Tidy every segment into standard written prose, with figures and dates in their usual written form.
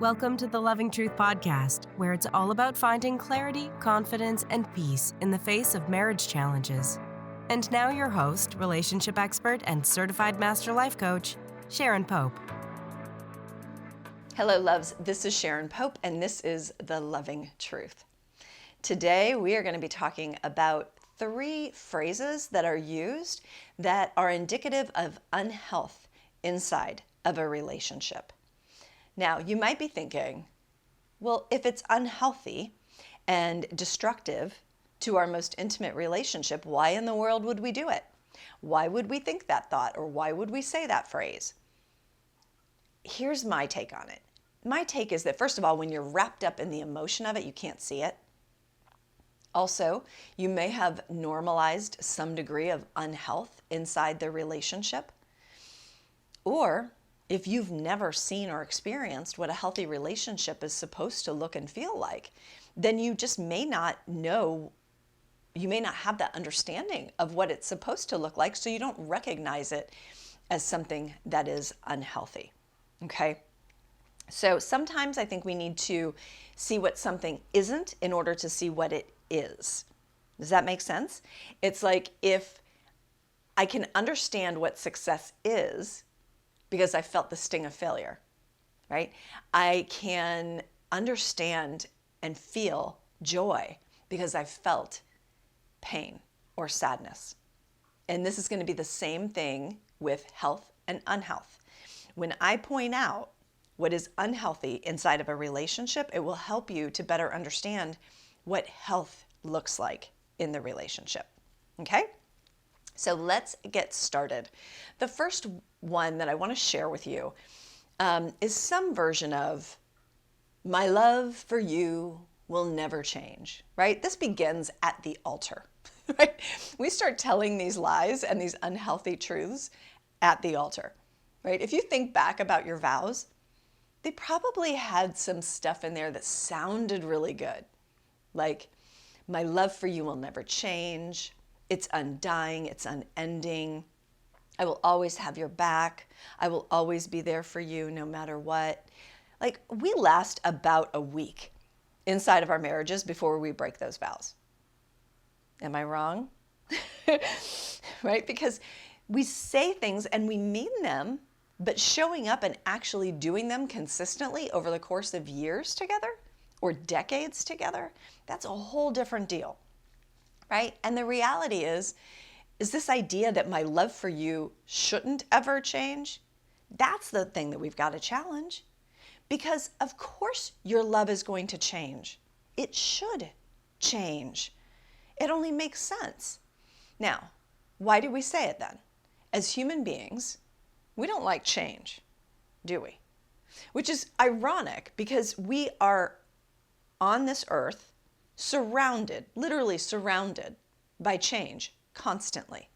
Welcome to the Loving Truth Podcast, where it's all about finding clarity, confidence, and peace in the face of marriage challenges. And now your host, relationship expert, and certified master life coach, Sharon Pope. Hello, loves. This is Sharon Pope, and this is The Loving Truth. Today, we are going to be talking about 3 phrases that are used that are indicative of unhealth inside of a relationship. Now, you might be thinking, well, if it's unhealthy and destructive to our most intimate relationship, why in the world would we do it? Why would we think that thought, or why would we say that phrase? Here's my take on it. My take is that, first of all, when you're wrapped up in the emotion of it, you can't see it. Also, you may have normalized some degree of unhealth inside the relationship. Or if you've never seen or experienced what a healthy relationship is supposed to look and feel like, then you just may not know, you may not have that understanding of what it's supposed to look like, so you don't recognize it as something that is unhealthy, okay? So sometimes I think we need to see what something isn't in order to see what it is. Does that make sense? It's like if I can understand what success is because I felt the sting of failure, right? I can understand and feel joy because I felt pain or sadness. And this is going to be the same thing with health and unhealth. When I point out what is unhealthy inside of a relationship, it will help you to better understand what health looks like in the relationship. Okay? So let's get started. The first one that I want to share with you is some version of, my love for you will never change, right? This begins at the altar, right? We start telling these lies and these unhealthy truths at the altar, right? If you think back about your vows, they probably had some stuff in there that sounded really good. Like, my love for you will never change. It's undying. It's unending. I will always have your back. I will always be there for you no matter what. Like, we last about a week inside of our marriages before we break those vows. Am I wrong? Right? Because we say things and we mean them, but showing up and actually doing them consistently over the course of years together or decades together, that's a whole different deal, right? And the reality is this idea that my love for you shouldn't ever change. That's the thing that we've got to challenge, because of course your love is going to change. It should change. It only makes sense. Now, why do we say it then? As human beings, we don't like change, do we? Which is ironic, because we are on this earth surrounded, literally surrounded by change constantly.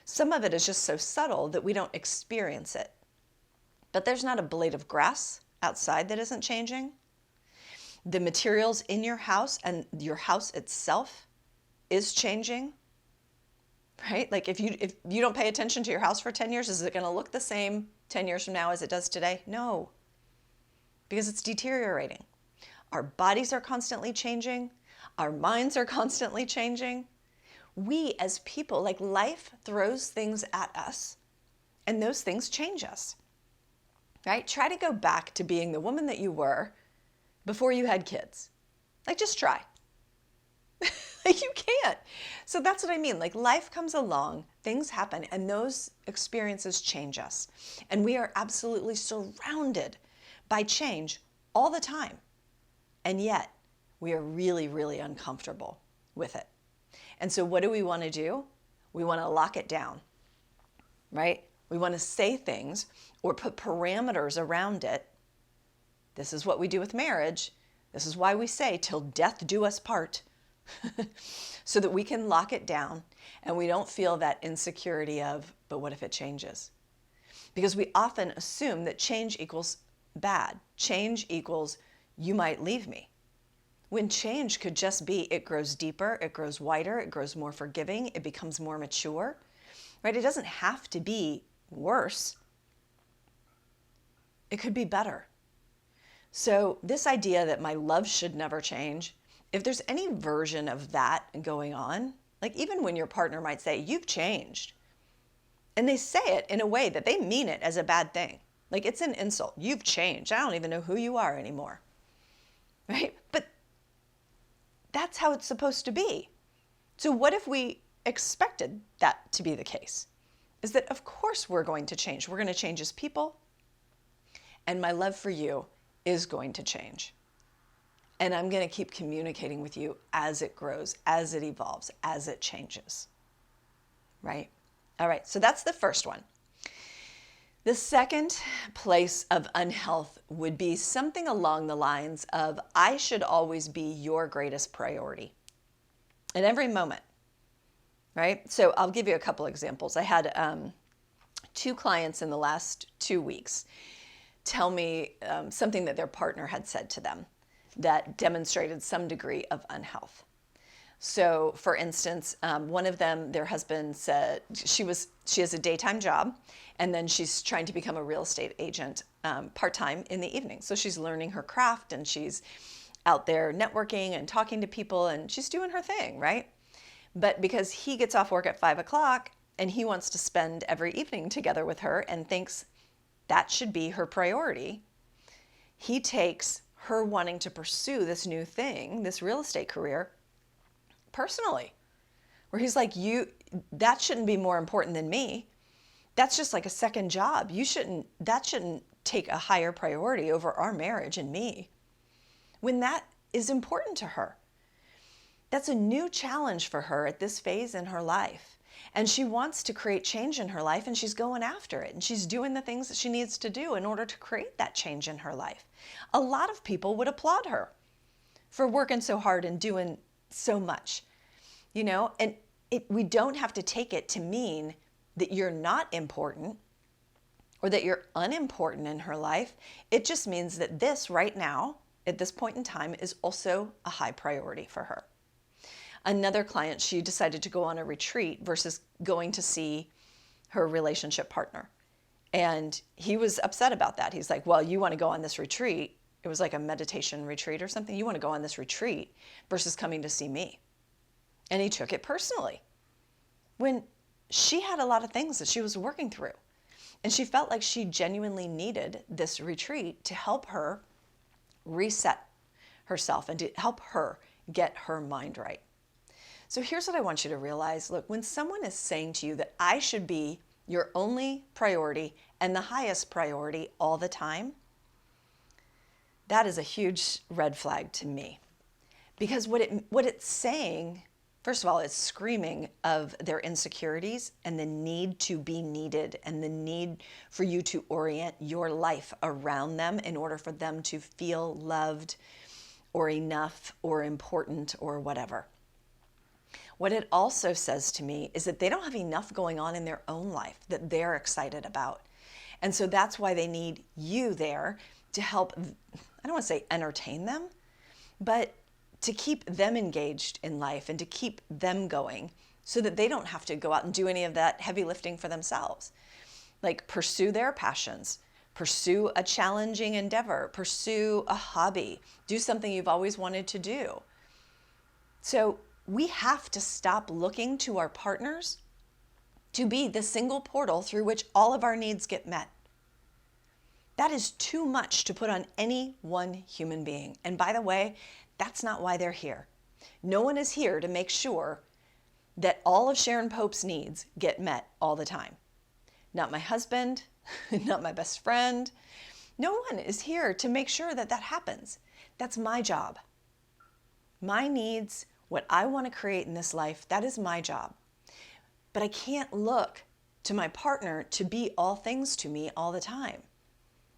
Some of it is just so subtle that we don't experience it. But there's not a blade of grass outside that isn't changing. The materials in your house and your house itself is changing. Right? Like if you don't pay attention to your house for 10 years, is it going to look the same 10 years from now as it does today? No, because it's deteriorating. Our bodies are constantly changing. Our minds are constantly changing. We as people, like, life throws things at us, and those things change us. Right? Try to go back to being the woman that you were before you had kids. Like, just try. You can't. So that's what I mean. Like, life comes along, things happen, and those experiences change us. And we are absolutely surrounded by change all the time. And yet, we are really, really uncomfortable with it. And so what do we want to do? We want to lock it down, right? We want to say things or put parameters around it. This is what we do with marriage. This is why we say, till death do us part. So that we can lock it down and we don't feel that insecurity of, but what if it changes? Because we often assume that change equals bad. Change equals you might leave me. When change could just be, it grows deeper, it grows wider, it grows more forgiving, it becomes more mature, right? It doesn't have to be worse. It could be better. So this idea that my love should never change, if there's any version of that going on, like even when your partner might say, you've changed, and they say it in a way that they mean it as a bad thing. Like it's an insult. You've changed. I don't even know who you are anymore. Right? But that's how it's supposed to be. So what if we expected that to be the case? Is that of course we're going to change. We're going to change as people. And my love for you is going to change. And I'm going to keep communicating with you as it grows, as it evolves, as it changes. Right? All right, so that's the first one. The second place of unhealth would be something along the lines of, I should always be your greatest priority in every moment. Right? So I'll give you a couple examples. I had 2 clients in the last 2 weeks tell me something that their partner had said to them that demonstrated some degree of unhealth. So for instance, one of them, their husband said she has a daytime job, and then she's trying to become a real estate agent part-time in the evening. So she's learning her craft and she's out there networking and talking to people and she's doing her thing, right? But because he gets off work at 5 o'clock and he wants to spend every evening together with her and thinks that should be her priority, he takes her wanting to pursue this new thing, this real estate career, personally, where he's like, that shouldn't be more important than me. That's just like a second job. That shouldn't take a higher priority over our marriage and me, when that is important to her. That's a new challenge for her at this phase in her life. And she wants to create change in her life, and she's going after it. And she's doing the things that she needs to do in order to create that change in her life. A lot of people would applaud her for working so hard and doing so much, and we don't have to take it to mean that you're not important or that you're unimportant in her life. It just means that this right now, at this point in time, is also a high priority for her. Another client, she decided to go on a retreat versus going to see her relationship partner. And he was upset about that. He's like, well, you want to go on this retreat. It was like a meditation retreat or something. You want to go on this retreat versus coming to see me. And he took it personally when she had a lot of things that she was working through. And she felt like she genuinely needed this retreat to help her reset herself and to help her get her mind right. So here's what I want you to realize. Look, when someone is saying to you that I should be your only priority and the highest priority all the time, that is a huge red flag to me. Because what it's saying, first of all, it's screaming of their insecurities and the need to be needed and the need for you to orient your life around them in order for them to feel loved or enough or important or whatever. What it also says to me is that they don't have enough going on in their own life that they're excited about. And so that's why they need you there to help, I don't want to say entertain them, but to keep them engaged in life and to keep them going so that they don't have to go out and do any of that heavy lifting for themselves. Like pursue their passions, pursue a challenging endeavor, pursue a hobby, do something you've always wanted to do. So we have to stop looking to our partners to be the single portal through which all of our needs get met. That is too much to put on any one human being. And by the way, that's not why they're here. No one is here to make sure that all of Sharon Pope's needs get met all the time. Not my husband, not my best friend. No one is here to make sure that that happens. That's my job. My needs, what I want to create in this life, that is my job. But I can't look to my partner to be all things to me all the time.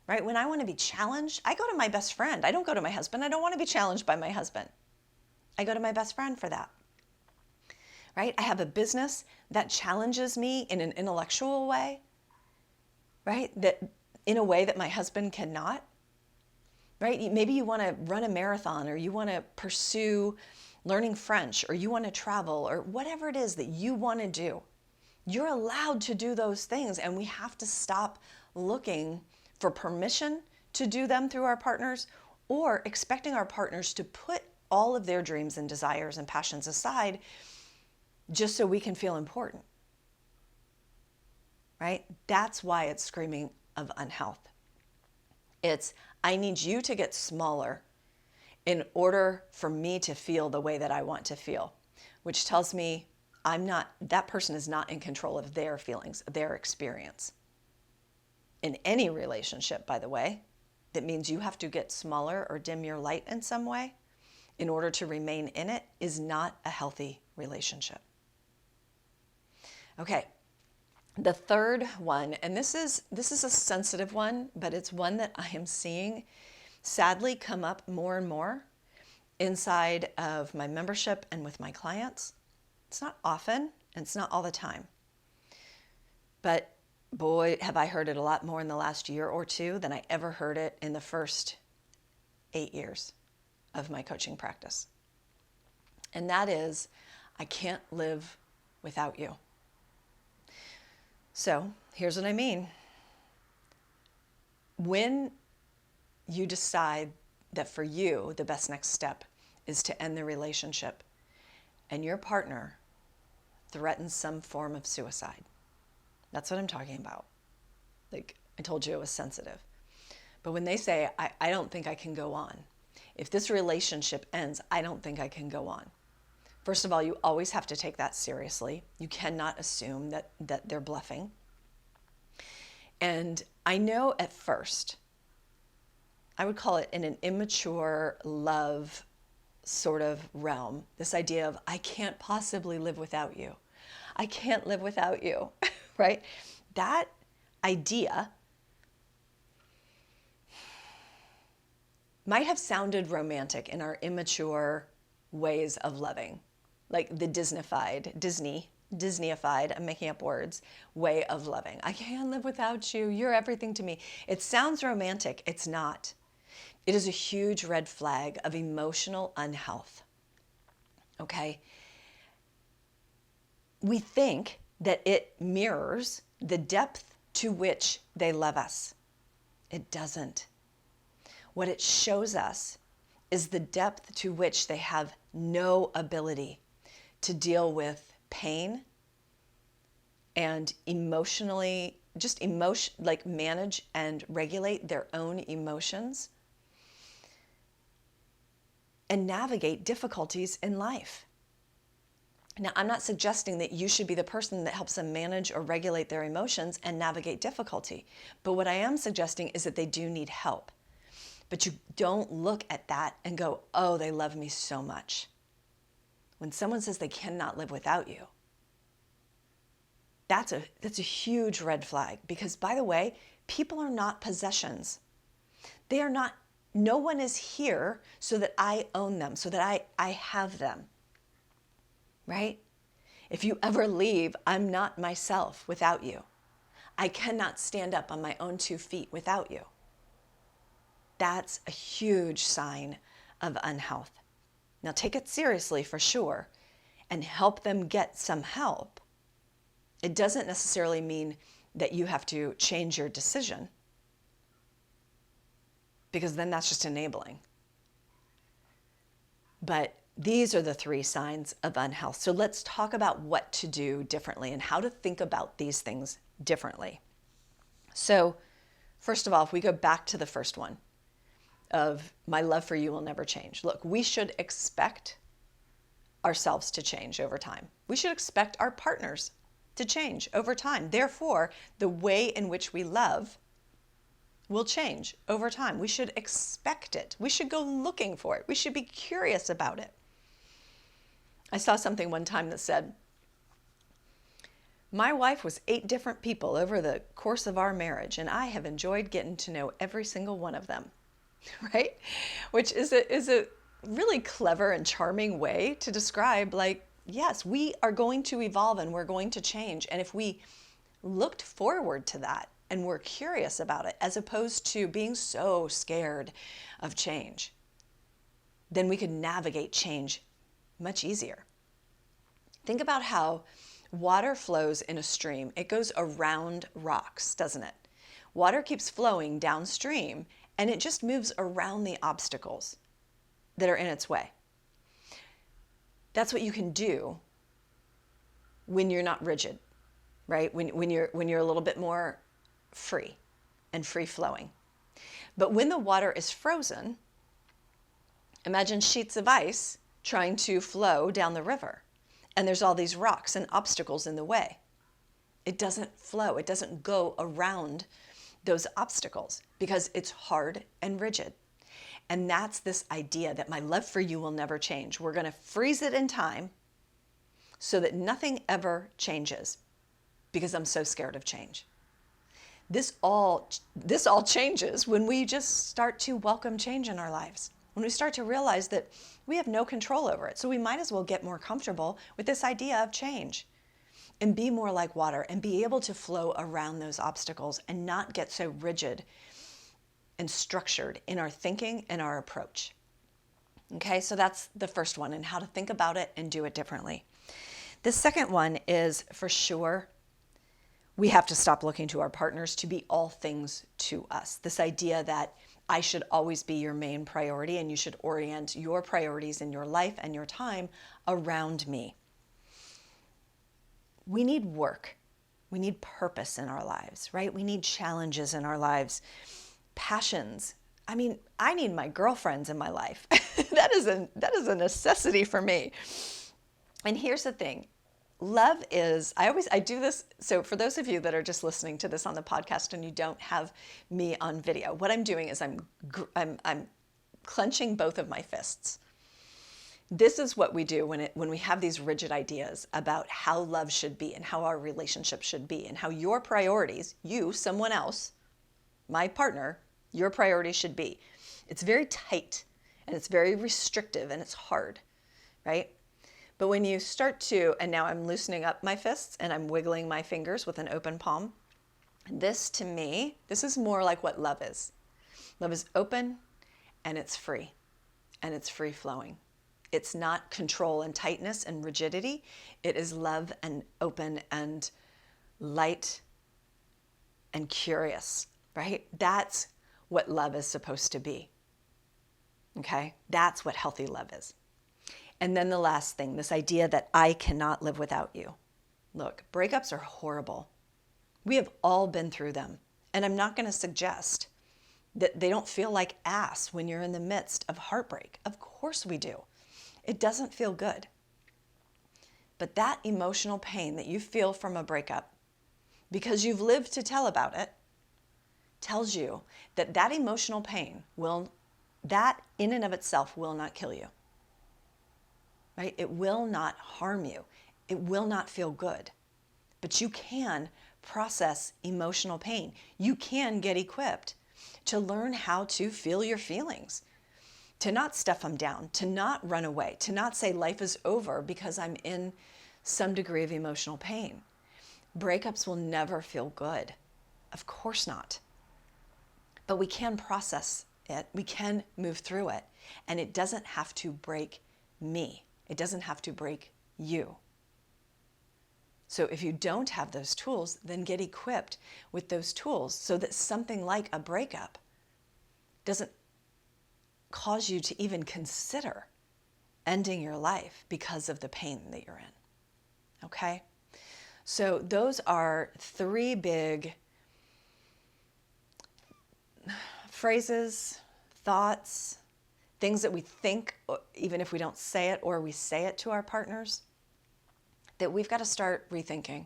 Right? When I want to be challenged, I go to my best friend. I don't go to my husband. I don't want to be challenged by my husband. I go to my best friend for that. Right? I have a business that challenges me in an intellectual way, right? That in a way that my husband cannot. Right? Maybe you want to run a marathon, or you want to pursue learning French, or you want to travel, or whatever it is that you want to do. You're allowed to do those things, and we have to stop looking for permission to do them through our partners, or expecting our partners to put all of their dreams and desires and passions aside just so we can feel important, right? That's why it's screaming of unhealth. It's, I need you to get smaller in order for me to feel the way that I want to feel, which tells me that person is not in control of their feelings, their experience. In any relationship, by the way, that means you have to get smaller or dim your light in some way in order to remain in it is not a healthy relationship. Okay, the third one, and this is a sensitive one, but it's one that I am seeing sadly come up more and more inside of my membership and with my clients. It's not often, and it's not all the time. But boy, have I heard it a lot more in the last year or two than I ever heard it in the first 8 years of my coaching practice. And that is, I can't live without you. So here's what I mean. When you decide that for you, the best next step is to end the relationship, and your partner threatens some form of suicide. That's what I'm talking about. Like I told you, it was sensitive. But when they say, I don't think I can go on. If this relationship ends, I don't think I can go on. First of all, you always have to take that seriously. You cannot assume that they're bluffing. And I know at first, I would call it in an immature love sort of realm, this idea of, I can't possibly live without you. I can't live without you, right? That idea might have sounded romantic in our immature ways of loving, like the Disneyified, I'm making up words, way of loving. I can't live without you. You're everything to me. It sounds romantic. It's not. It is a huge red flag of emotional unhealth. Okay? We think that it mirrors the depth to which they love us. It doesn't. What it shows us is the depth to which they have no ability to deal with pain and manage and regulate their own emotions and navigate difficulties in life. Now, I'm not suggesting that you should be the person that helps them manage or regulate their emotions and navigate difficulty. But what I am suggesting is that they do need help. But you don't look at that and go, oh, they love me so much. When someone says they cannot live without you, that's a huge red flag. Because, by the way, people are not possessions. They are not, no one is here so that I own them, so that I have them. Right? If you ever leave, I'm not myself without you. I cannot stand up on my own 2 feet without you. That's a huge sign of unhealth. Now take it seriously for sure and help them get some help. It doesn't necessarily mean that you have to change your decision, because then that's just enabling. But these are the 3 signs of unhealth. So let's talk about what to do differently and how to think about these things differently. So first of all, if we go back to the first one of my love for you will never change. Look, we should expect ourselves to change over time. We should expect our partners to change over time. Therefore, the way in which we love will change over time. We should expect it. We should go looking for it. We should be curious about it. I saw something one time that said, my wife was 8 different people over the course of our marriage, and I have enjoyed getting to know every single one of them, right? Which is a really clever and charming way to describe, like, yes, we are going to evolve and we're going to change. And if we looked forward to that and were curious about it, as opposed to being so scared of change, then we could navigate change much easier. Think about how water flows in a stream. It goes around rocks, doesn't it? Water keeps flowing downstream, and it just moves around the obstacles that are in its way. That's what you can do when you're not rigid, right? When you're a little bit more free and free flowing. But when the water is frozen, imagine sheets of ice trying to flow down the river, and there's all these rocks and obstacles in the way. It doesn't flow. It doesn't go around those obstacles because it's hard and rigid. And that's this idea that my love for you will never change. We're going to freeze it in time so that nothing ever changes because I'm so scared of change. This all changes when we just start to welcome change in our lives. When we start to realize that we have no control over it. So we might as well get more comfortable with this idea of change and be more like water and be able to flow around those obstacles and not get so rigid and structured in our thinking and our approach. Okay, so that's the first one, and how to think about it and do it differently. The second one is, for sure, we have to stop looking to our partners to be all things to us. This idea that I should always be your main priority and you should orient your priorities in your life and your time around me. We need work. We need purpose in our lives, right? We need challenges in our lives, passions. I mean, I need my girlfriends in my life. That is a necessity for me. And here's the thing. Love is, I do this, so for those of you that are just listening to this on the podcast and you don't have me on video, what I'm doing is I'm clenching both of my fists. This is what we do when we have these rigid ideas about how love should be and how our relationship should be and how your priorities, you, someone else, my partner, your priorities should be. It's very tight and it's very restrictive and it's hard, right? But when you start to, and now I'm loosening up my fists and I'm wiggling my fingers with an open palm, this to me, this is more like what love is. Love is open and it's free and it's free flowing. It's not control and tightness and rigidity. It is love and open and light and curious, right? That's what love is supposed to be. Okay? That's what healthy love is. And then the last thing, this idea that I cannot live without you. Look, breakups are horrible. We have all been through them. And I'm not going to suggest that they don't feel like ass when you're in the midst of heartbreak. Of course we do. It doesn't feel good. But that emotional pain that you feel from a breakup, because you've lived to tell about it, tells you that that emotional pain that in and of itself will not kill you. Right? It will not harm you. It will not feel good. But you can process emotional pain. You can get equipped to learn how to feel your feelings, to not stuff them down, to not run away, to not say life is over because I'm in some degree of emotional pain. Breakups will never feel good. Of course not. But we can process it. We can move through it. And it doesn't have to break me. It doesn't have to break you. So if you don't have those tools, then get equipped with those tools so that something like a breakup doesn't cause you to even consider ending your life because of the pain that you're in. Okay? So those are 3 big phrases, thoughts, things that we think, even if we don't say it or we say it to our partners, that we've got to start rethinking.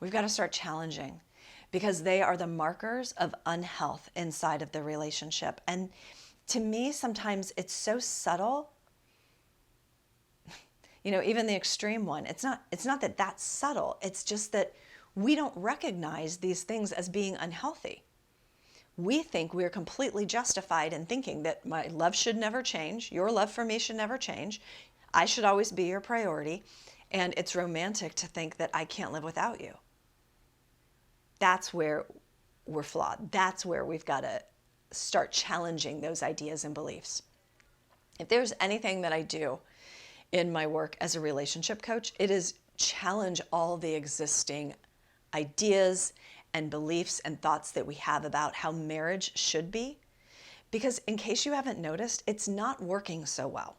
We've got to start challenging because they are the markers of unhealth inside of the relationship. And to me, sometimes it's so subtle. You know, even the extreme one, it's not that that's subtle. It's just that we don't recognize these things as being unhealthy. We think we're completely justified in thinking that my love should never change, your love for me should never change, I should always be your priority, and it's romantic to think that I can't live without you. That's where we're flawed. That's where we've got to start challenging those ideas and beliefs. If there's anything that I do in my work as a relationship coach, it is challenge all the existing ideas and beliefs and thoughts that we have about how marriage should be, Because in case you haven't noticed, it's not working so well.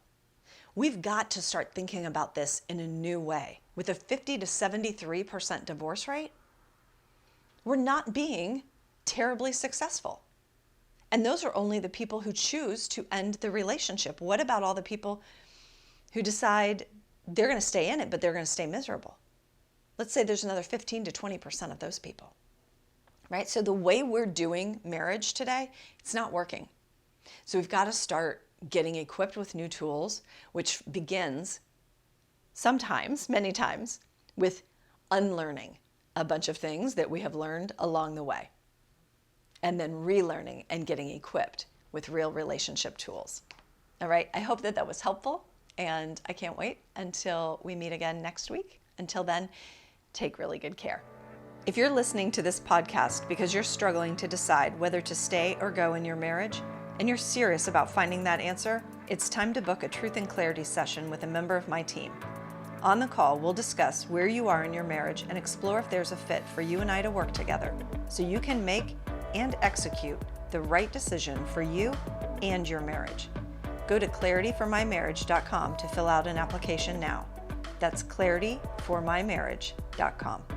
We've got to start thinking about this in a new way. With a 50 to 73% divorce rate, we're not being terribly successful. And those are only the people who choose to end the relationship. What about all the people who decide they're going to stay in it, but they're going to stay miserable? Let's say there's another 15 to 20% of those people, right? So the way we're doing marriage today, it's not working. So we've got to start getting equipped with new tools, which begins sometimes, many times, with unlearning a bunch of things that we have learned along the way, and then relearning and getting equipped with real relationship tools. All right, I hope that that was helpful, and I can't wait until we meet again next week. Until then, take really good care. If you're listening to this podcast because you're struggling to decide whether to stay or go in your marriage, and you're serious about finding that answer, it's time to book a Truth and Clarity session with a member of my team. On the call, we'll discuss where you are in your marriage and explore if there's a fit for you and I to work together so you can make and execute the right decision for you and your marriage. Go to clarityformymarriage.com to fill out an application now. That's clarityformymarriage.com.